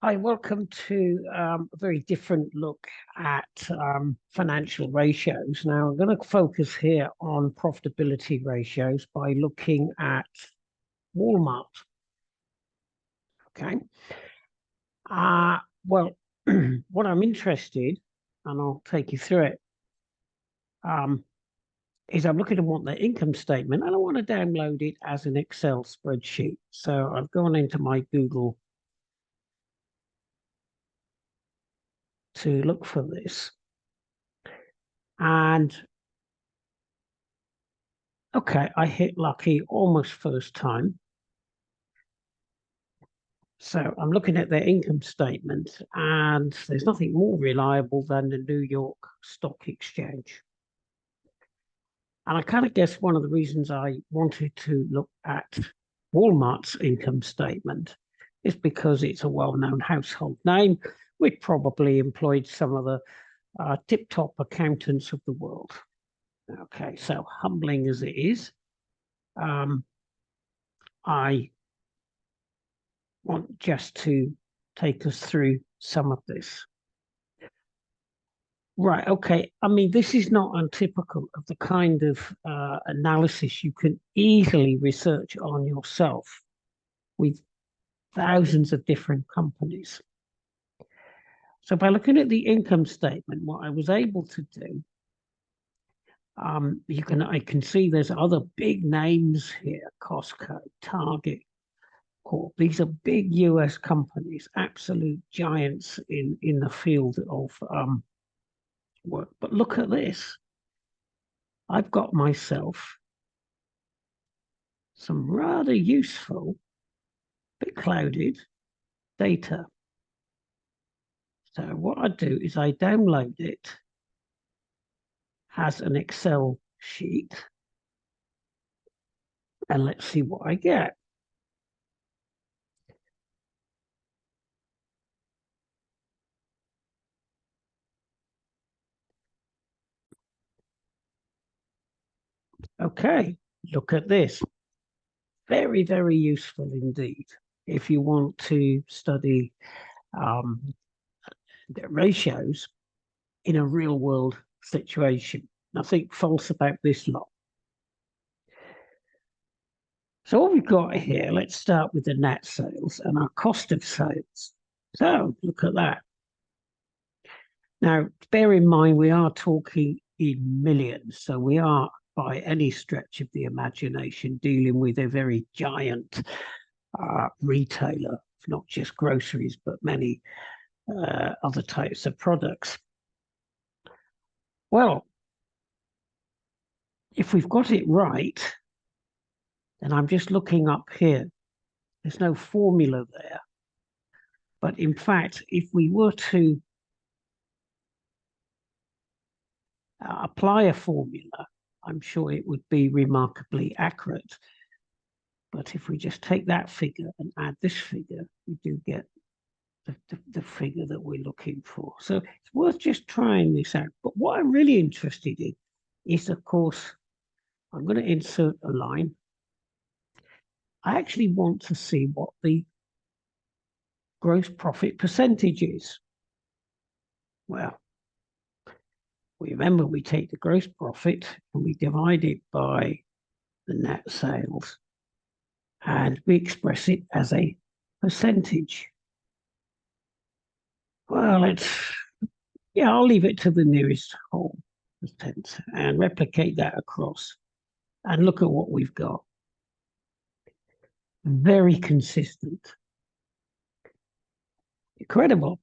Hi, welcome to a very different look at financial ratios. Now, I'm going to focus here on profitability ratios by looking at Walmart. Okay. Well, what I'm interested, and I'll take you through it, um, is I'm looking at what their income statement, and I want to download it as an Excel spreadsheet. So I've gone into my Google to look for this. And okay, I hit lucky almost first time. So I'm looking at their income statement, and there's nothing more reliable than the New York Stock Exchange. And I kind of guess one of the reasons I wanted to look at Walmart's income statement is because it's a well-known household name, which probably employed some of the tip-top accountants of the world. Okay, so humbling as it is, I want just to take us through some of this. Right, okay. I mean, this is not untypical of the kind of analysis you can easily research on yourself with thousands of different companies. So by looking at the income statement, what I was able to do, I can see there's other big names here: CostCo, Target, Corp. These are big US companies, absolute giants in the field of work. But look at this. I've got myself some rather useful, bit clouded data. So what I do is I download it as an Excel sheet, and let's see what I get. Okay, look at this. Very, very useful indeed if you want to study um, the ratios in a real world situation. Nothing false about this lot. So what we've got here, let's start with the net sales and our cost of sales. So look at that. Now, bear in mind, we are talking in millions. So we are, by any stretch of the imagination, dealing with a very giant retailer, not just groceries, but many other types of products. Well, if we've got it right, then I'm just looking up here. There's no formula there. But in fact, if we were to apply a formula, I'm sure it would be remarkably accurate. But if we just take that figure and add this figure, we do get the figure that we're looking for. So it's worth just trying this out. But what I'm really interested in is, of course, I'm going to insert a line. I actually want to see what the gross profit percentage is. Well, remember, we take the gross profit and we divide it by the net sales, and we express it as a percentage. Well, I'll leave it to the nearest whole percent and replicate that across and look at what we've got. Very consistent. Incredible.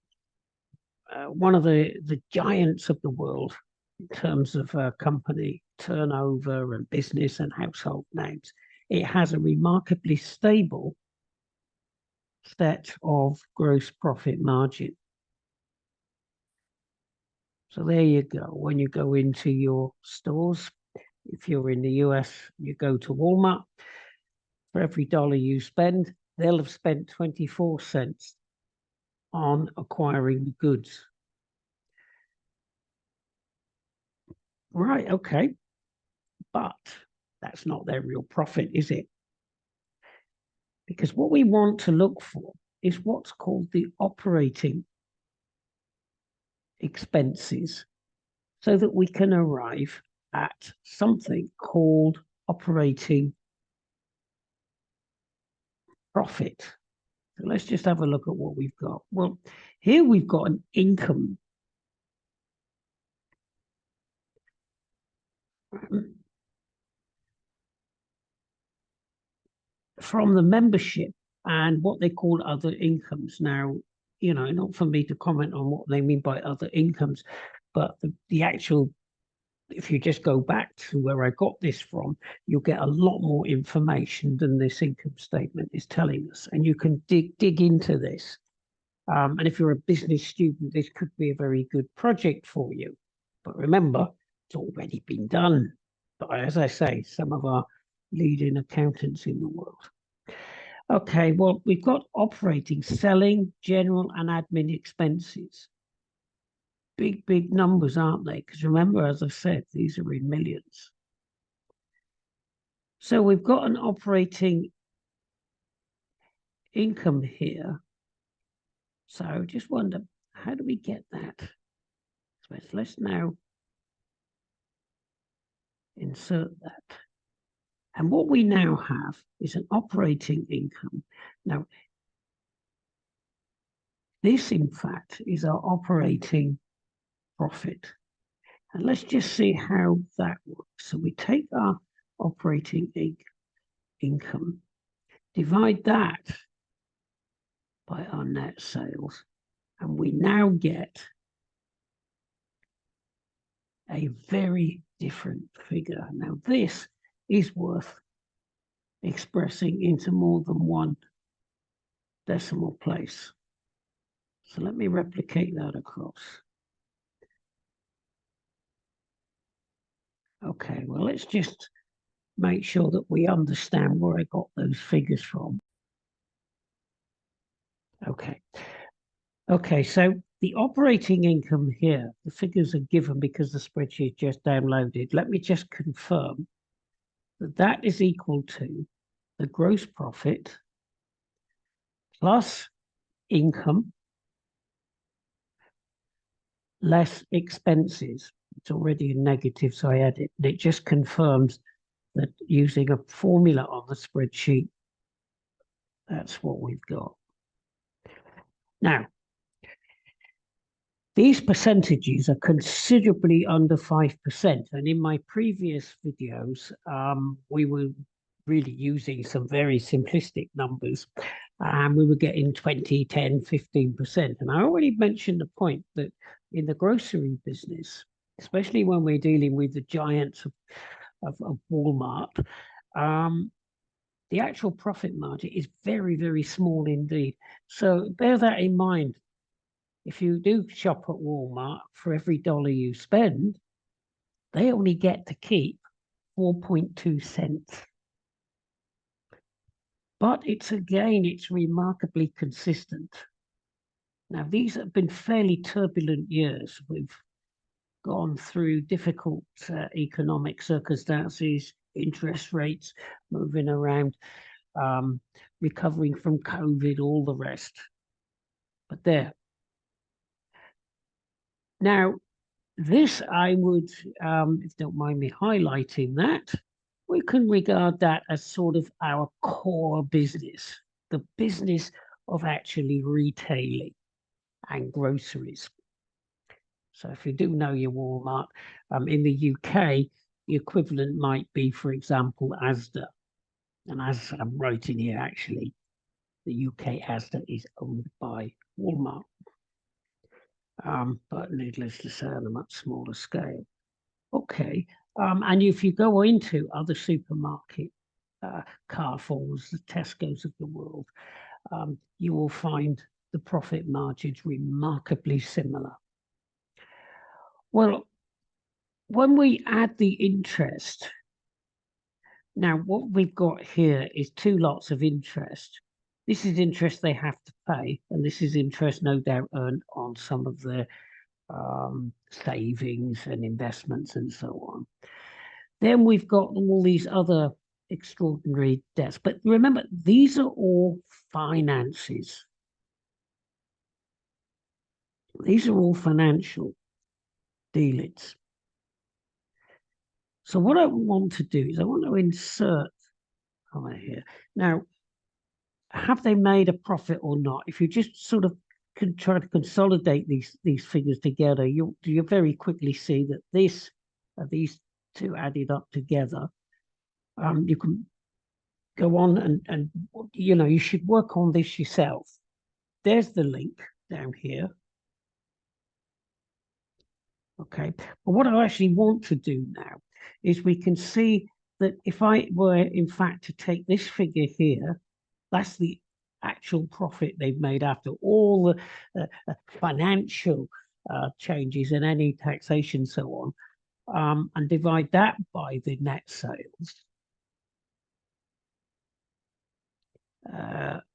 One of the giants of the world in terms of company turnover and business and household names. It has a remarkably stable set of gross profit margin. So there you go. When you go into your stores, if you're in the US, you go to Walmart, for every dollar you spend, they'll have spent 24 cents on acquiring the goods. Right, okay. But that's not their real profit, is it? Because what we want to look for is what's called the operating expenses, so that we can arrive at something called operating profit. So let's just have a look at what we've got. Well, here we've got an income from the membership and what they call other incomes. Now, you know, not for me to comment on what they mean by other incomes, but the actual, if you just go back to where I got this from, you'll get a lot more information than this income statement is telling us. And you can dig into this. And if you're a business student, this could be a very good project for you. But remember, it's already been done by, as I say, some of our leading accountants in the world. Okay, well, we've got operating, selling, general, and admin expenses. Big numbers, aren't they? Because remember, as I said, these are in millions. So we've got an operating income here. So I just wonder, how do we get that? So let's now insert that. And what we now have is an operating income. Now, this, in fact, is our operating profit. And let's just see how that works. So we take our operating income, divide that by our net sales, and we now get a very different figure. Now, this is worth expressing into more than one decimal place. So let me replicate that across. Okay, well, let's just make sure that we understand where I got those figures from. Okay. Okay, so the operating income here, the figures are given because the spreadsheet just downloaded. Let me just confirm that that is equal to the gross profit plus income less expenses. It's already a negative, so I add it. And it just confirms that using a formula on the spreadsheet, that's what we've got. Now, these percentages are considerably under 5%. And in my previous videos, we were really using some very simplistic numbers. And we were getting 20, 10, 15%. And I already mentioned the point that in the grocery business, especially when we're dealing with the giants of Walmart, the actual profit margin is very, very small indeed. So bear that in mind. If you do shop at Walmart, for every dollar you spend, they only get to keep 4.2 cents. But it's remarkably consistent. Now, these have been fairly turbulent years. We've gone through difficult economic circumstances, interest rates moving around, recovering from COVID, all the rest. But there. Now, this I would, if you don't mind me highlighting that, we can regard that as sort of our core business, the business of actually retailing and groceries. So if you do know your Walmart, in the UK, the equivalent might be, for example, Asda. And as I'm writing here, actually, the UK Asda is owned by Walmart. But needless to say, on a much smaller scale. Okay, and if you go into other supermarket, Carrefours, the Tesco's of the world, you will find the profit margins remarkably similar. Well, when we add the interest, now what we've got here is two lots of interest. This is interest they have to pay, and this is interest no doubt earned on some of their savings and investments and so on. Then we've got all these other extraordinary debts. But remember, these are all finances. These are all financial dealings. So what I want to do is I want to insert comment here. Now, have they made a profit or not? If you just sort of can try to consolidate these figures together, you very quickly see that these two added up together. You can go on and you should work on this yourself. There's the link down here. Okay, but what I actually want to do now is we can see that if I were in fact to take this figure here, that's the actual profit they've made after all the financial changes and any taxation, so on, and divide that by the net sales.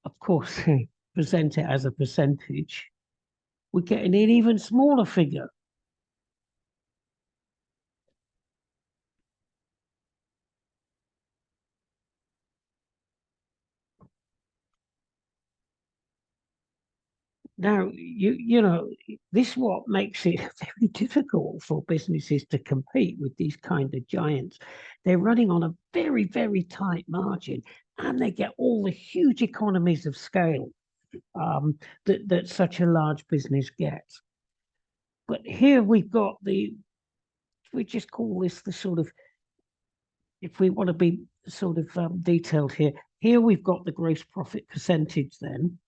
Of course, present it as a percentage. We're getting an even smaller figure. Now, this is what makes it very difficult for businesses to compete with these kind of giants. They're running on a very, very tight margin, and they get all the huge economies of scale that such a large business gets. But here we've got we just call this the sort of, if we want to be sort of detailed here we've got the gross profit percentage then.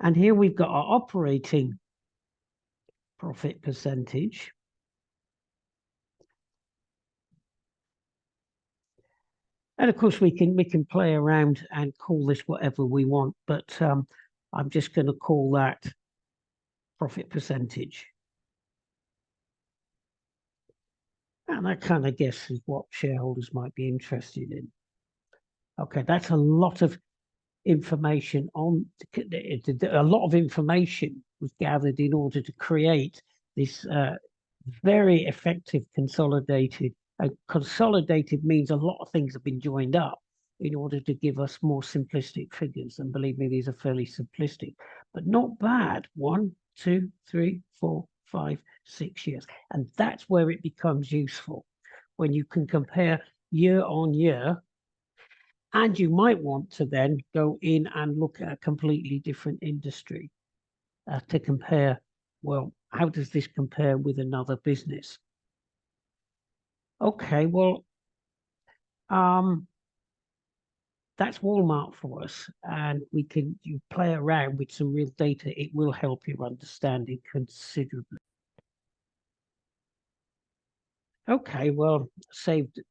And here we've got our operating profit percentage. And of course, we can play around and call this whatever we want, but I'm just going to call that profit percentage. And I kind of guess is what shareholders might be interested in. Okay, that's a lot of information a lot of information was gathered in order to create this very effective consolidated. Consolidated means a lot of things have been joined up in order to give us more simplistic figures. And believe me, these are fairly simplistic, but not bad. 1, 2, 3, 4, 5, 6 years. And that's where it becomes useful, when you can compare year on year. And you might want to then go in and look at a completely different industry to compare, well, how does this compare with another business? Okay, well, that's Walmart for us, and you play around with some real data. It will help your understanding considerably. Okay, well, saved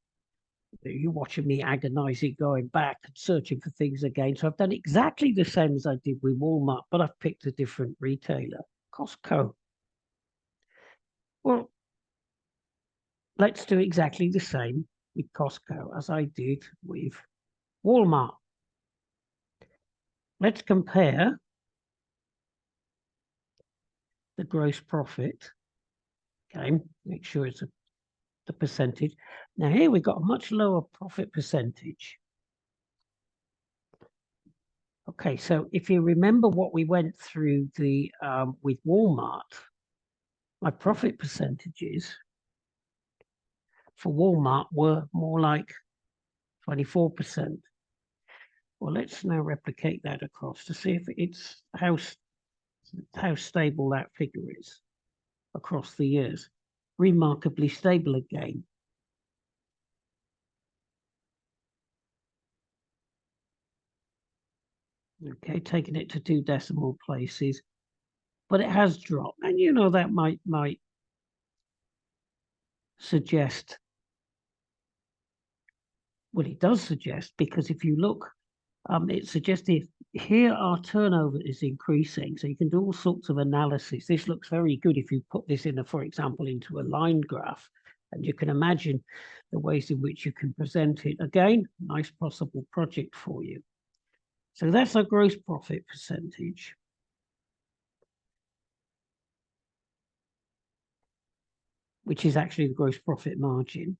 you watching me agonizing, going back and searching for things again. So I've done exactly the same as I did with Walmart, but I've picked a different retailer, CostCo. Well, let's do exactly the same with Costco as I did with Walmart. Let's compare the gross profit. Okay, make sure it's the percentage. Now here we've got a much lower profit percentage. Okay, so if you remember what we went through with Walmart, my profit percentages for Walmart were more like 24%. Well, let's now replicate that across to see if it's how stable that figure is across the years. Remarkably stable again. Okay, taking it to 2 decimal places, but it has dropped, and that might suggest, well, it does suggest, because if you look, it suggests here our turnover is increasing, so you can do all sorts of analysis. This looks very good if you put this in, for example, into a line graph, and you can imagine the ways in which you can present it. Again, nice possible project for you. So that's our gross profit percentage. Which is actually the gross profit margin.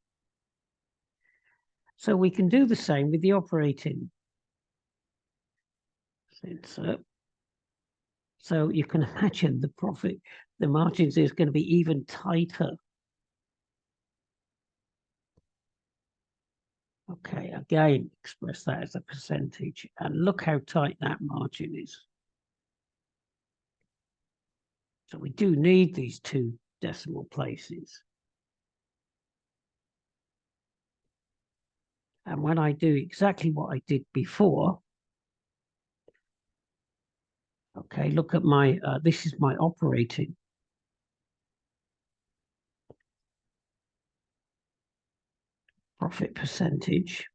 So we can do the same with the operating. Insert. So you can imagine the margins is going to be even tighter. Okay, again, express that as a percentage. And look how tight that margin is. So we do need these 2 decimal places. And when I do exactly what I did before, okay, look at my, this is my operating. Profit percentage.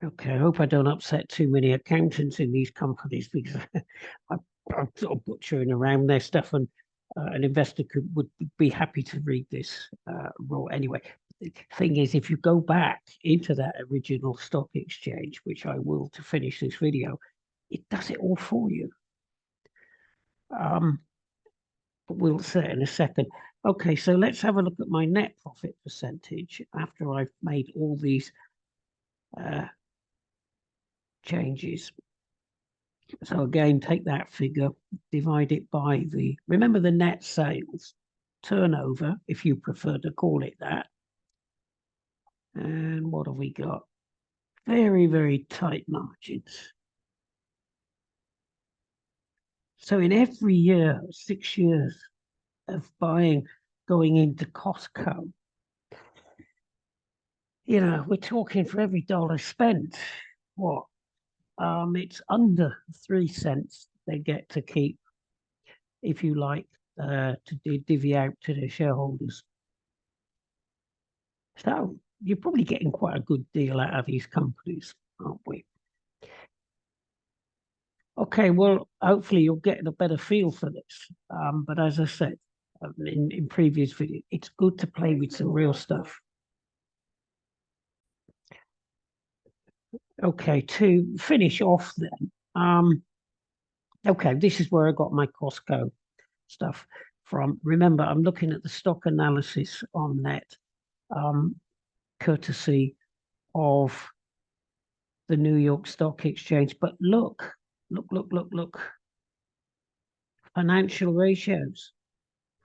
Okay, I hope I don't upset too many accountants in these companies because I'm sort of butchering around their stuff, and an investor would be happy to read this raw anyway. The thing is, if you go back into that original stock exchange, which I will to finish this video, it does it all for you. But we'll say in a second. Okay, so let's have a look at my net profit percentage after I've made all these changes. So again, take that figure, divide it by remember the net sales, turnover, if you prefer to call it that. And what have we got? Very, very tight margins. So in every year, 6 years of going into Costco, we're talking for every dollar spent, what? It's under 3 cents they get to keep, if you like, to divvy out to their shareholders. So you're probably getting quite a good deal out of these companies, aren't we? Okay, well, hopefully you'll get a better feel for this. But as I said in previous videos, it's good to play with some real stuff. Okay, to finish off then, okay, this is where I got my CostCo stuff from. Remember, I'm looking at the stock analysis on net, courtesy of the New York Stock Exchange. But look. Financial ratios,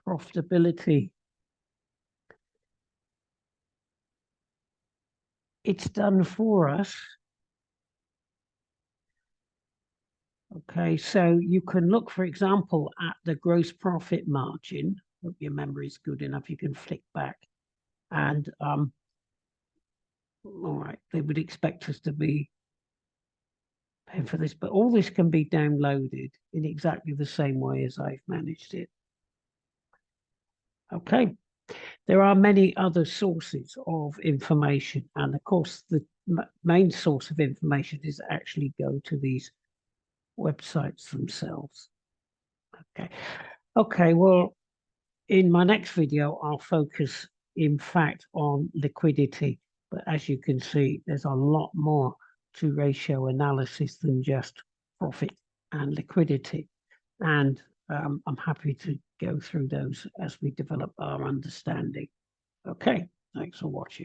profitability. It's done for us. Okay, so you can look, for example, at the gross profit margin. Hope your memory is good enough. You can flick back. And all right, they would expect us to be paying for this, but all this can be downloaded in exactly the same way as I've managed it. Okay, there are many other sources of information, and of course the main source of information is actually go to these websites themselves. Okay, well, in my next video I'll focus in fact on liquidity, but as you can see there's a lot more to ratio analysis than just profit and liquidity, and I'm happy to go through those as we develop our understanding. Okay, thanks for watching.